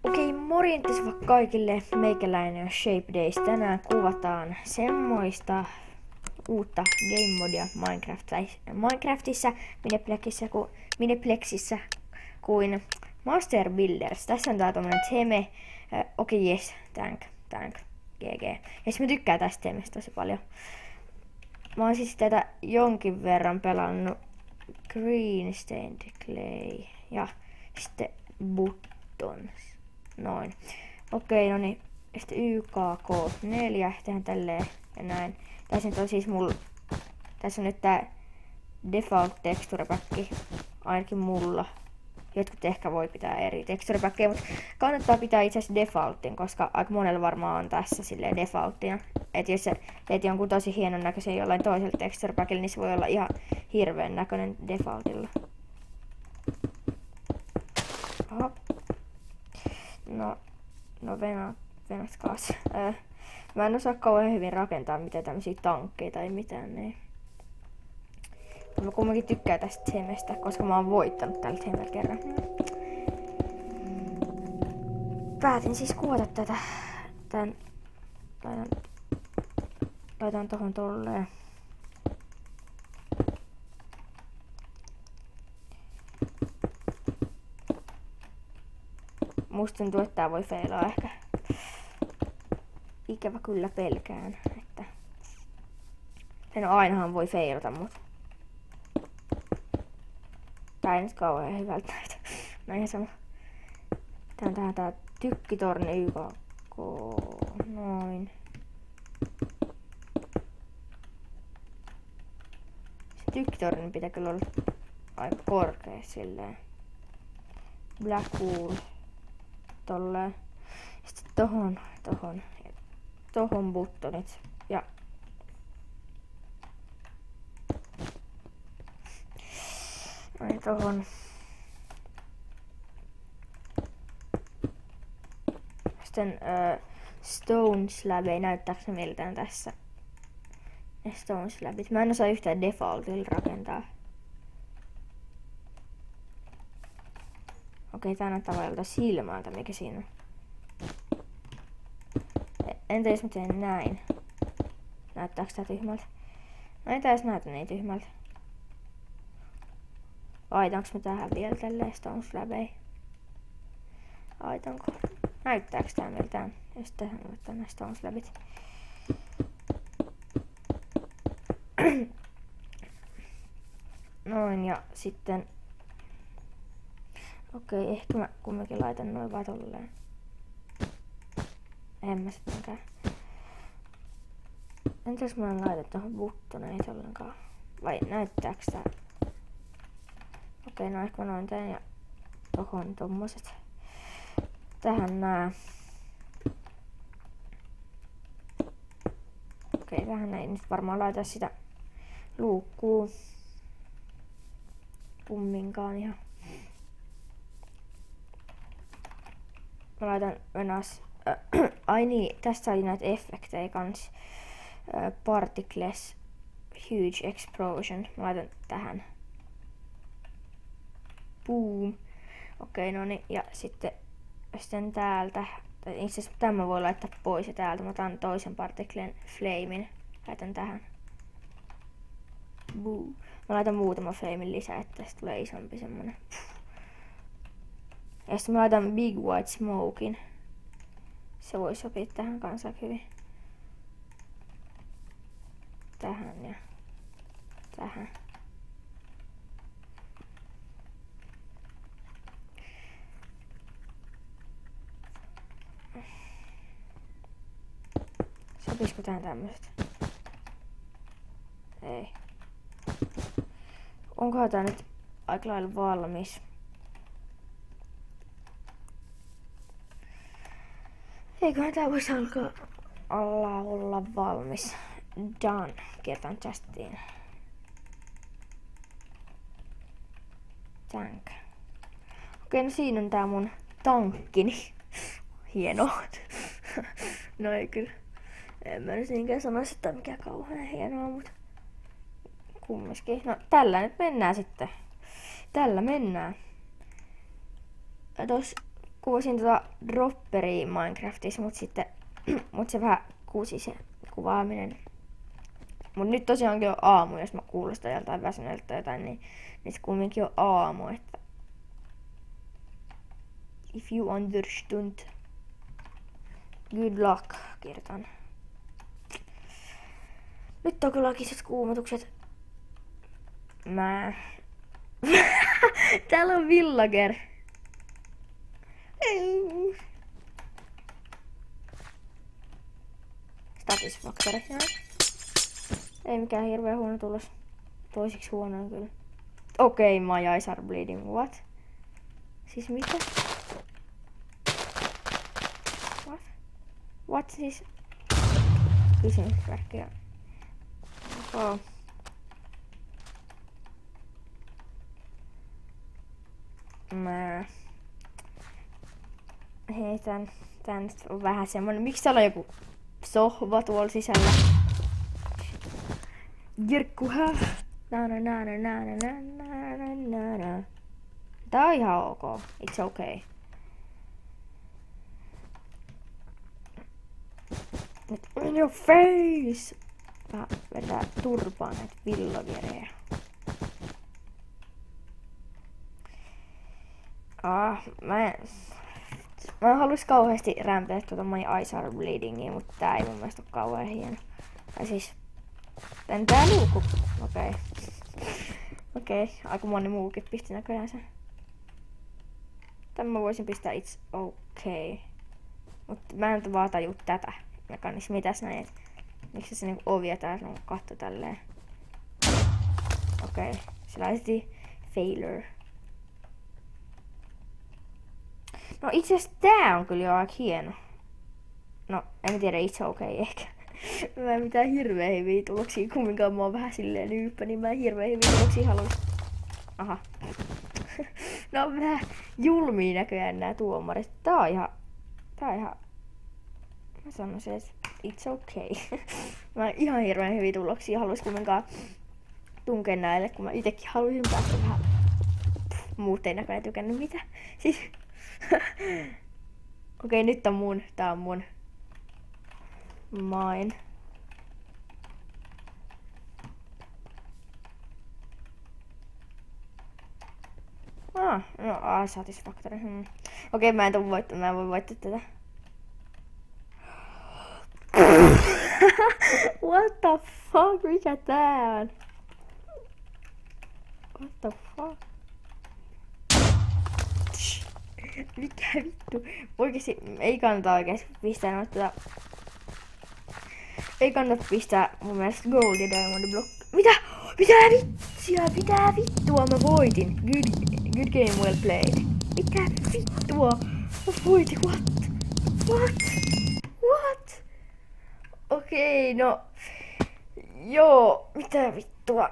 Okei, morjentes vaan kaikille. Meikäläinen on Shape Days. Tänään kuvataan semmoista uutta game modia Minecraftissa, Miniplexissä kuin Master Builders. Tässä on tää tommonen Theme. Okei, yes, thank, GG. Ja mä tykkään tästä Themestä tosi paljon. Mä oon siis tätä jonkin verran pelannut Green Stained Clay ja sitten Buttons. Noin. Okei, no niin. Sitten YKK4, tehdään tälleen ja näin. Tässä nyt on siis tässä on nyt tää default texture pack, ainakin mulla. Jotkut ehkä voi pitää eri texture packia, mutta kannattaa pitää itse asiassa defaultin, koska aika monella varmaan on tässä silleen defaulttina. Et jos sä teet jonkun tosi hienon näköisen jollain toisella texture packilla, niin se voi olla ihan hirveän näköinen defaultilla. Oho. No venatkaas. Mä en osaa kauhean hyvin rakentaa mitään tämmösiä tankkeja tai mitään niin. Mä kumminkin tykkään tästä Themestä, koska mä oon voittanut tällä Themellä kerran. Päätin siis kuvata tätä. Laitan tohon tolleen. Musta tuntuu, että tää voi feilaa ehkä. Ikävä kyllä pelkään, että... No ainahan voi feilata, mutta... Tää ei nyt kauhean hyvältä näytä. No ihan sama. Tää tykkitorni YKK. Noin. Se tykkitorni pitää kyllä olla aika korkea silleen. Black wool. Tolleen. Sitten tohon buttonit. Ja noin tohon. Sitten stone slabia, näyttääkö se miltään tässä? Ne stone slabit. Mä en osaa yhtään defaultilla rakentaa. Okei, tää näyttää vaan joltain silmältä, mikä siinä on. Entä jos mä teen näin? Näyttääks tää tyhmältä? No ei tää edes näytä niin tyhmältä. Laitanko mä tähän vielä tälleen stone slabei? Laitanko? Näyttääks tää miltään? Ja sitten tähän laittaa nää stone slabit. Noin ja sitten... Okei, ehkä mä kumminkin laitan noin vaan tolleen. En mä sittenkään. Entäs mä laitan tohon buttoneita ollenkaan? Vai näyttääks tää? Okei, no ehkä mä noin teen ja tohon tommoset. Tähän nää. Okei, tähän ei nyt varmaan laita sitä luukkuu kumminkaan ihan. Mä laitan menas. Ai niin, tässä oli näitä efektejä kans. Particles, huge explosion. Mä laitan tähän. Boom. Okei, no niin. Ja sitten täältä. Itse asiassa tämä voi laittaa pois ja täältä mä otan toisen partiklen flamein. Laitan tähän. Boom. Mä laitan muutama flamein lisää, että tästä tulee isompi semmonen. Ja sitten mä laitan big white smokein. Se voi sopia tähän kanssa hyvin. Tähän ja tähän. Sopisiko tähän tämmöset? Ei. Onkohan tää nyt aika lailla valmis? Eiköhän tää voisi olla valmis. Done. Kirjoitan justiin. Thank. Okei, no siinä on tää mun tankkini. Hienoa. No ei kyllä. En mä nyt niinkään sanoisi, että on mikään kauhean hienoa, mutta kumminkin. No tällä nyt mennään sitten. Tällä mennään. Tos kuvasin dropperia Minecraftissa, mut se vähän kusi se kuvaaminen. Mut nyt tosiaankin on aamu, jos mä kuulostan joltain väsyneeltä tai jotain, niin se kumminkin on aamu, että if you understand. Good luck, kirjoitan. Nyt on kyllä kiiset kuumotukset. Täällä on villager. Satisfactory. Ei mikään hirveä huono tulos. Toisiksi huonoin kyllä. Okei, my eyes are bleeding. What? Siis mitä? What siis? Kysymysmerkkiä. Oh. Mä heitän. Tää nyt on vähän semmonen. Miksi täällä on joku sohva tuolla sisällä? Jirkkuhä. Tää on ihan ok. It's okay. In your face! Vähän vetää turpaa näitä villagerejä. Mä haluais kauheasti rämpää my eyes are bleedingia, mutta tää ei mun mielestä oo kauhean hieno. Tai siis... Tää luukku. Okei. Aika moni muukin pisti näköjään sen. Tän mä voisin pistää it's okay. Mut mä en vaan taju tätä. Mekanismi mitäs näin, miksi se niinku ovia täällä on katto tälleen. Okei. Se laitettiin failure. No itse asiassa tää on kyllä jo aika hieno. No en tiedä, it's okay ehkä. Mä en mitään hirveä hyviä tuloksia, kumminkaan mä oon vähän silleen nyyppä, niin mä en hirveä hyviä tuloksia haluis. Aha. No vähän julmia näköjään nää tuomarit. Tää on ihan... Mä sanoisin, että it's okay. Mä en ihan hirveän hyviä tuloksia haluis kumminkaan tunkea näille, kun mä itekin haluaisin päästä vähän... Muut ei näköjään tykännyt mitä. Siis... Okei, nyt on mun. Tää on mun. Mine. Satisfactory. Okei, mä en voi voittaa tätä. What the fuck? Mikä tää on? What the fuck? Mikä vittu? Oikeesti ei kannata oikeesti pistää noita ei kannata pistää mun mielestä gold ja diamond block. Mitä? Mitä vitsiä? Mitä vittua mä voitin? Good game well played. Mitä vittua? Mä voitin, what? Okei, no. Joo, mitä vittua?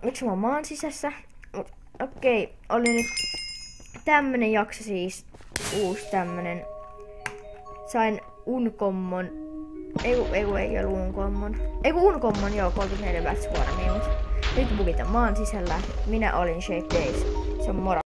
Miksi mä oon maan sisässä? Okei, oli nyt tämmönen jakso siis. Uusi tämmönen. Sain uncommon. Ei ollut uncommon. Uncommon, joo, 34 Bats Warmia, mut nyt bugitan maan sisällä. Minä olin Shape Days. Se on moro.